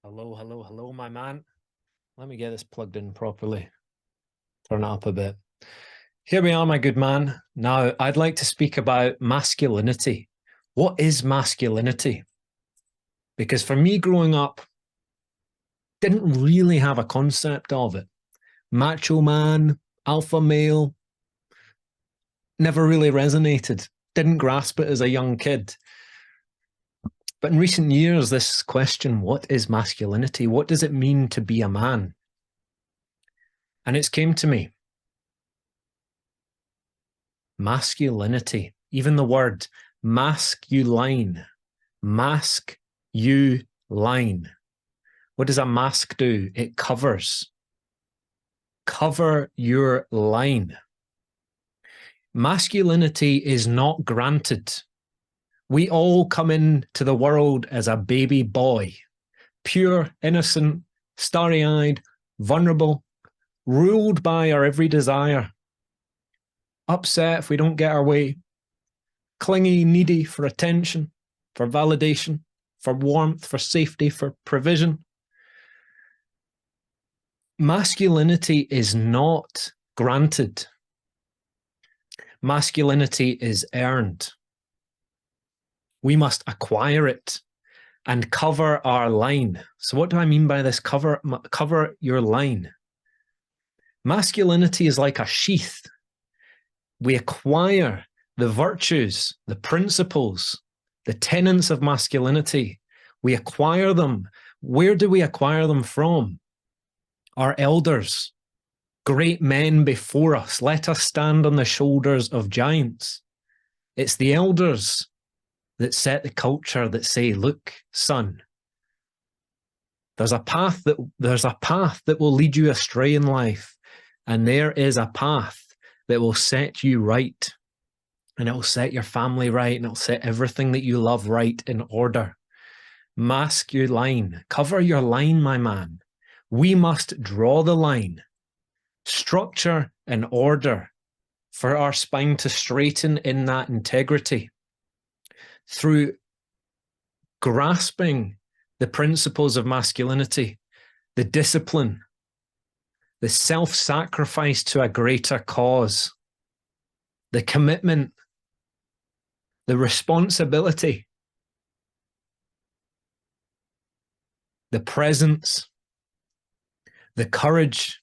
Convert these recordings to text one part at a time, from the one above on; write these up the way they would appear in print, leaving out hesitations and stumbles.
Hello, hello, hello, my man. Let me get this plugged in properly. Turn it up a bit. Here we are, my good man. Now, I'd like to speak about masculinity. What is masculinity? Because for me, growing up, didn't really have a concept of it. Macho man, alpha male, never really resonated. Didn't grasp it as a young kid. But in recent years, this question, what is masculinity? What does it mean to be a man? And it's came to me. Masculinity, even the word masculine, mask you line. What does a mask do? It covers. Cover your line. Masculinity is not granted. We all come into the world as a baby boy, pure, innocent, starry-eyed, vulnerable, ruled by our every desire, upset if we don't get our way, clingy, needy for attention, for validation, for warmth, for safety, for provision. Masculinity is not granted. Masculinity is earned. We must acquire it and cover our line. So what do I mean by this? Cover your line. Masculinity is like a sheath. We acquire the virtues, the principles, the tenets of masculinity. We acquire them. Where do we acquire them from? Our elders, great men before us. Let us stand on the shoulders of giants. It's the elders that set the culture, that say, look, son, there's a path that will lead you astray in life, and there is a path that will set you right, and it will set your family right, and it'll set everything that you love right in order. Mask your line, cover your line, my man. We must draw the line, structure and order for our spine to straighten in that integrity through grasping the principles of masculinity, the discipline, the self-sacrifice to a greater cause, the commitment, the responsibility, the presence, the courage,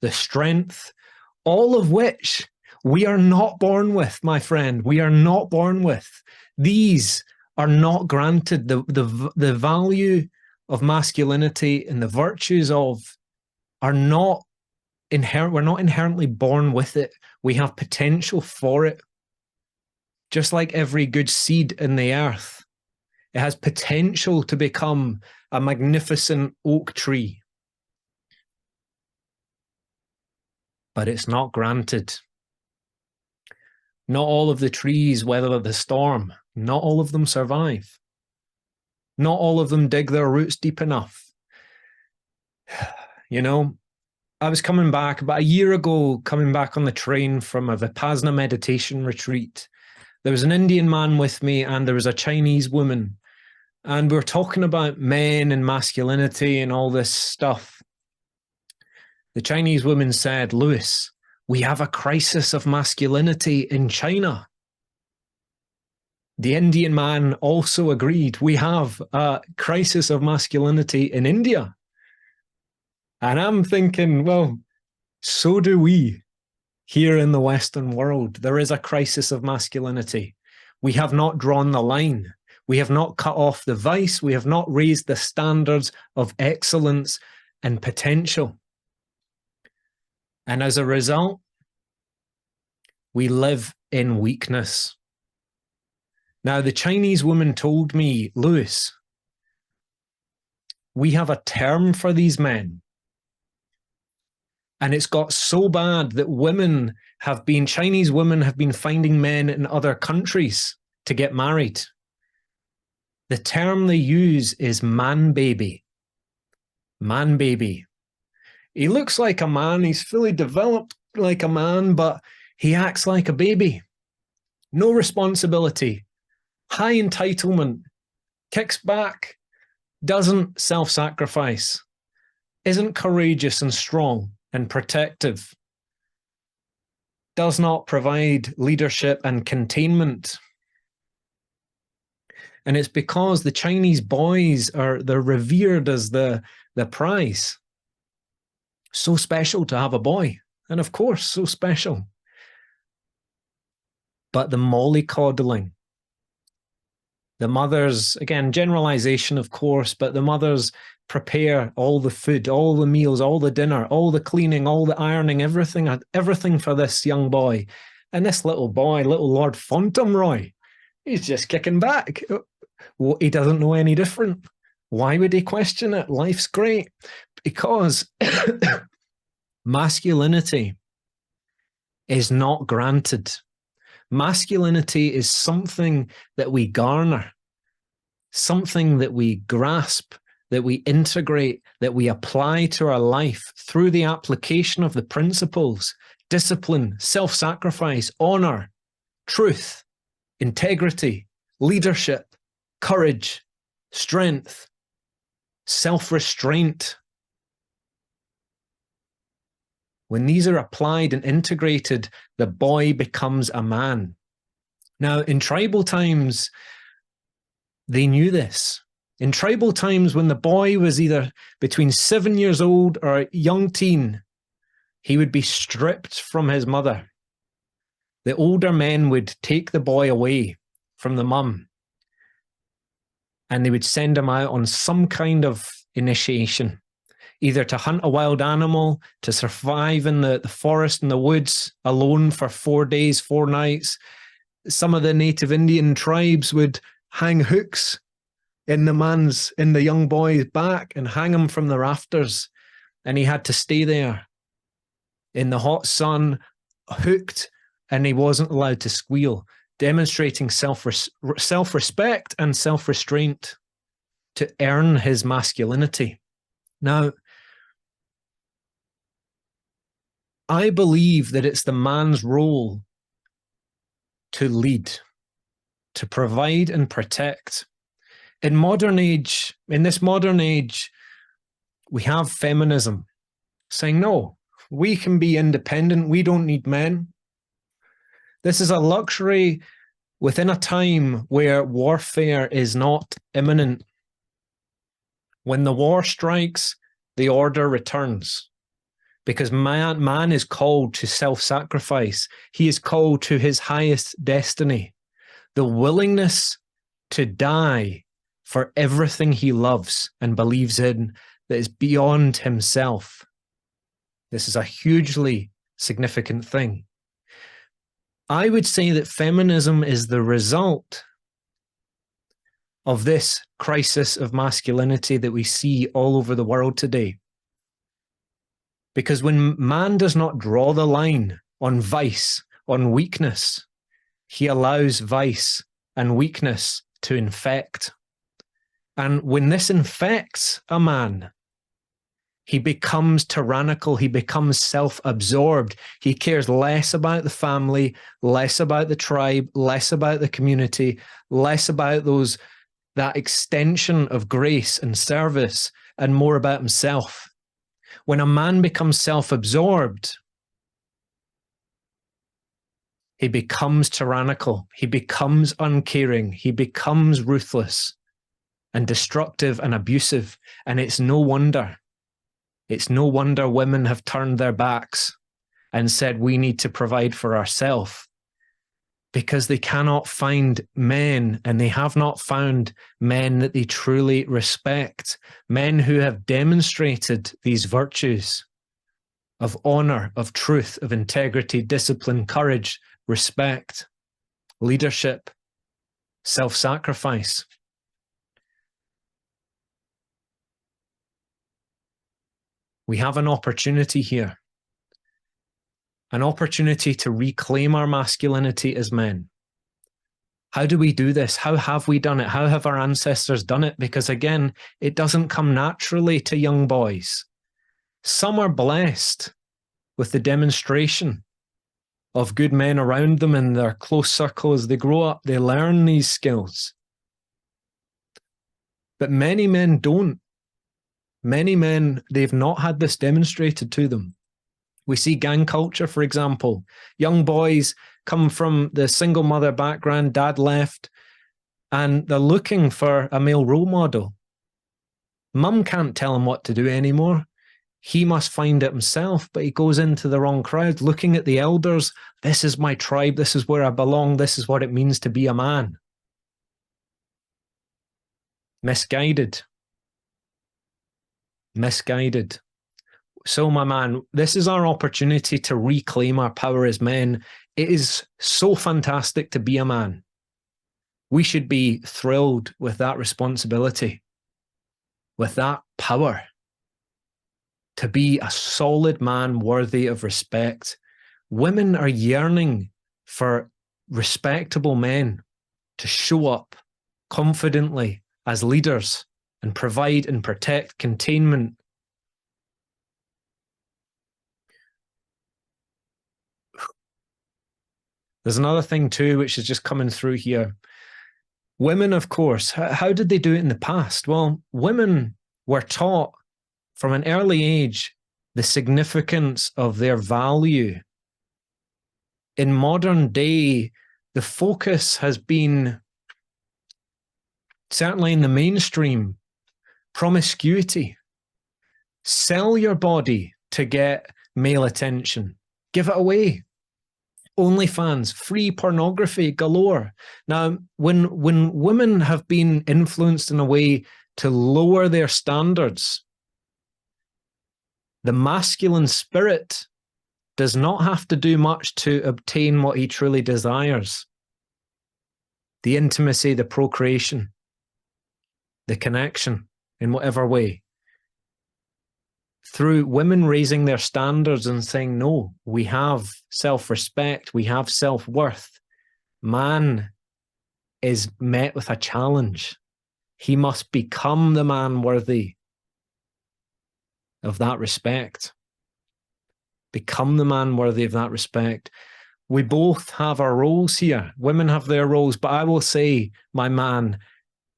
the strength, all of which we are not born with, my friend. We are not born with. These are not granted. The value of masculinity and the virtues of are not inherent. We're not inherently born with it. We have potential for it. Just like every good seed in the earth, it has potential to become a magnificent oak tree. But it's not granted. Not all of the trees weather the storm. Not all of them survive. Not all of them dig their roots deep enough. You know, I was coming back about a year ago, coming back on the train from a Vipassana meditation retreat. There was an Indian man with me and there was a Chinese woman. And we were talking about men and masculinity and all this stuff. The Chinese woman said, Lewis, we have a crisis of masculinity in China. The Indian man also agreed, we have a crisis of masculinity in India. And I'm thinking, well, so do we here in the Western world. There is a crisis of masculinity. We have not drawn the line. We have not cut off the vice. We have not raised the standards of excellence and potential. And as a result, we live in weakness. Now, the Chinese woman told me, Lewis, we have a term for these men. And it's got so bad that Chinese women have been finding men in other countries to get married. The term they use is man baby. Man baby. He looks like a man, he's fully developed like a man, but he acts like a baby. No responsibility, high entitlement, kicks back, doesn't self-sacrifice, isn't courageous and strong and protective, does not provide leadership and containment. And it's because the Chinese boys they're revered as the prize. So special to have a boy. And of course, so special. But the mollycoddling, the mothers, again, generalization, of course, but the mothers prepare all the food, all the meals, all the dinner, all the cleaning, all the ironing, everything for this young boy. And this little boy, little Lord Fauntleroy, he's just kicking back. He doesn't know any different. Why would he question it? Life's great. Because masculinity is not granted. Masculinity is something that we garner, something that we grasp, that we integrate, that we apply to our life through the application of the principles, discipline, self-sacrifice, honor, truth, integrity, leadership, courage, strength, self-restraint. When these are applied and integrated, the boy becomes a man. Now, in tribal times, they knew this. In tribal times, when the boy was either between 7 years old or a young teen, he would be stripped from his mother. The older men would take the boy away from the mum, and they would send him out on some kind of initiation, either to hunt a wild animal, to survive in the forest and the woods alone for 4 days, 4 nights. Some of the native Indian tribes would hang hooks in the young boy's back and hang him from the rafters. And he had to stay there in the hot sun, hooked, and he wasn't allowed to squeal, demonstrating self-respect and self-restraint to earn his masculinity. Now, I believe that it's the man's role to lead, to provide and protect. In this modern age, we have feminism saying, no, we can be independent. We don't need men. This is a luxury within a time where warfare is not imminent. When the war strikes, the order returns. Because man is called to self-sacrifice. He is called to his highest destiny. The willingness to die for everything he loves and believes in that is beyond himself. This is a hugely significant thing. I would say that feminism is the result of this crisis of masculinity that we see all over the world today. Because when man does not draw the line on vice, on weakness, he allows vice and weakness to infect. And when this infects a man, he becomes tyrannical, he becomes self-absorbed. He cares less about the family, less about the tribe, less about the community, less about that extension of grace and service, and more about himself. When a man becomes self-absorbed, he becomes tyrannical, he becomes uncaring, he becomes ruthless and destructive and abusive. And it's no wonder women have turned their backs and said, we need to provide for ourselves, because they cannot find men, and they have not found men that they truly respect, men who have demonstrated these virtues of honor, of truth, of integrity, discipline, courage, respect, leadership, self-sacrifice. We have an opportunity here. An opportunity to reclaim our masculinity as men. How do we do this? How have we done it? How have our ancestors done it? Because again, it doesn't come naturally to young boys. Some are blessed with the demonstration of good men around them in their close circle as they grow up. They learn these skills. But many men don't. Many men, they've not had this demonstrated to them. We see gang culture, for example. Young boys come from the single mother background, dad left, and they're looking for a male role model. Mum can't tell him what to do anymore. He must find it himself, but he goes into the wrong crowd, looking at the elders. This is my tribe. This is where I belong. This is what it means to be a man. Misguided. Misguided. So, my man, this is our opportunity to reclaim our power as men. It is so fantastic to be a man. We should be thrilled with that responsibility, with that power, to be a solid man worthy of respect. Women are yearning for respectable men to show up confidently as leaders and provide and protect containment. There's another thing too, which is just coming through here. Women, of course, how did they do it in the past? Well, women were taught from an early age the significance of their value. In modern day, the focus has been, certainly in the mainstream, promiscuity. Sell your body to get male attention. Give it away. OnlyFans, free pornography galore. Now, when women have been influenced in a way to lower their standards, the masculine spirit does not have to do much to obtain what he truly desires. The intimacy, the procreation, the connection, in whatever way. Through women raising their standards and saying, no, we have self-respect, we have self-worth. Man is met with a challenge. He must become the man worthy of that respect. Become the man worthy of that respect. We both have our roles here. Women have their roles, but I will say, my man,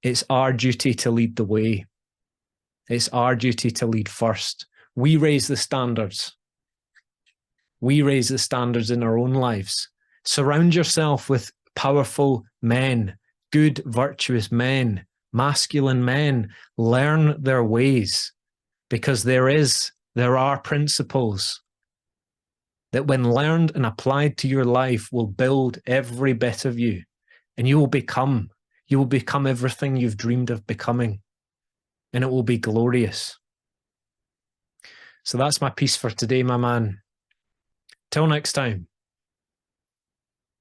it's our duty to lead the way. It's our duty to lead first. We raise the standards. We raise the standards in our own lives. Surround yourself with powerful men, good, virtuous men, masculine men. Learn their ways, because there are principles that when learned and applied to your life will build every bit of you, and you will become everything you've dreamed of becoming, and it will be glorious. So that's my piece for today, my man. Till next time.